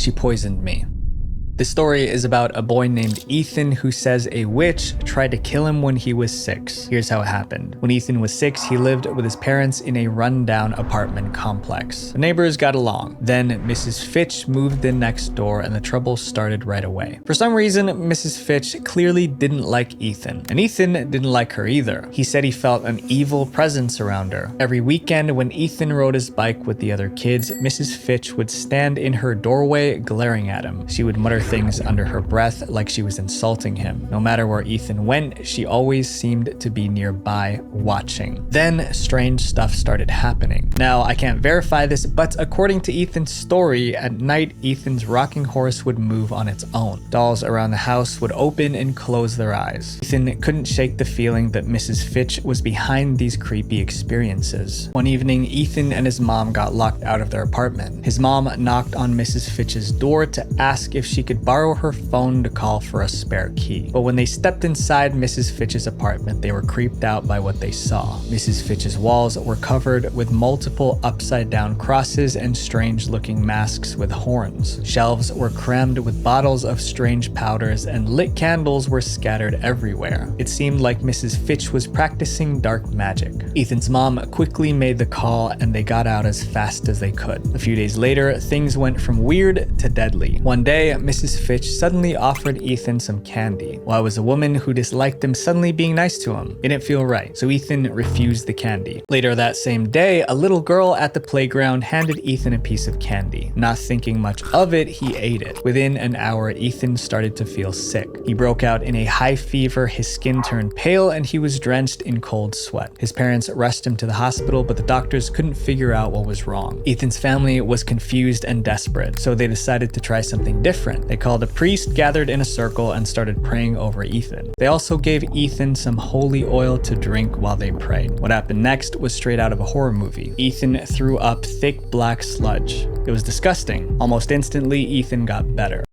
She poisoned me. The story is about a boy named Ethan who says a witch tried to kill him when he was 6. Here's how it happened. When Ethan was 6, he lived with his parents in a rundown apartment complex. The neighbors got along. Then Mrs. Fitch moved in next door and the trouble started right away. For some reason, Mrs. Fitch clearly didn't like Ethan, and Ethan didn't like her either. He said he felt an evil presence around her. Every weekend when Ethan rode his bike with the other kids, Mrs. Fitch would stand in her doorway glaring at him. She would mutter things under her breath like she was insulting him. No matter where Ethan went, she always seemed to be nearby watching. Then strange stuff started happening. Now, I can't verify this, but according to Ethan's story, at night Ethan's rocking horse would move on its own. Dolls around the house would open and close their eyes. Ethan couldn't shake the feeling that Mrs. Fitch was behind these creepy experiences. One evening, Ethan and his mom got locked out of their apartment. His mom knocked on Mrs. Fitch's door to ask if she could borrow her phone to call for a spare key. But when they stepped inside Mrs. Fitch's apartment, they were creeped out by what they saw. Mrs. Fitch's walls were covered with multiple upside-down crosses and strange-looking masks with horns. Shelves were crammed with bottles of strange powders, and lit candles were scattered everywhere. It seemed like Mrs. Fitch was practicing dark magic. Ethan's mom quickly made the call, and they got out as fast as they could. A few days later, things went from weird to deadly. One day, Mrs. Fitch suddenly offered Ethan some candy. Why was a woman who disliked him suddenly being nice to him? It didn't feel right, so Ethan refused the candy. Later that same day, a little girl at the playground handed Ethan a piece of candy. Not thinking much of it, he ate it. Within an hour, Ethan started to feel sick. He broke out in a high fever, his skin turned pale, and he was drenched in cold sweat. His parents rushed him to the hospital, but the doctors couldn't figure out what was wrong. Ethan's family was confused and desperate, so they decided to try something different. They called a priest, gathered in a circle, and started praying over Ethan. They also gave Ethan some holy oil to drink while they prayed. What happened next was straight out of a horror movie. Ethan threw up thick black sludge. It was disgusting. Almost instantly, Ethan got better.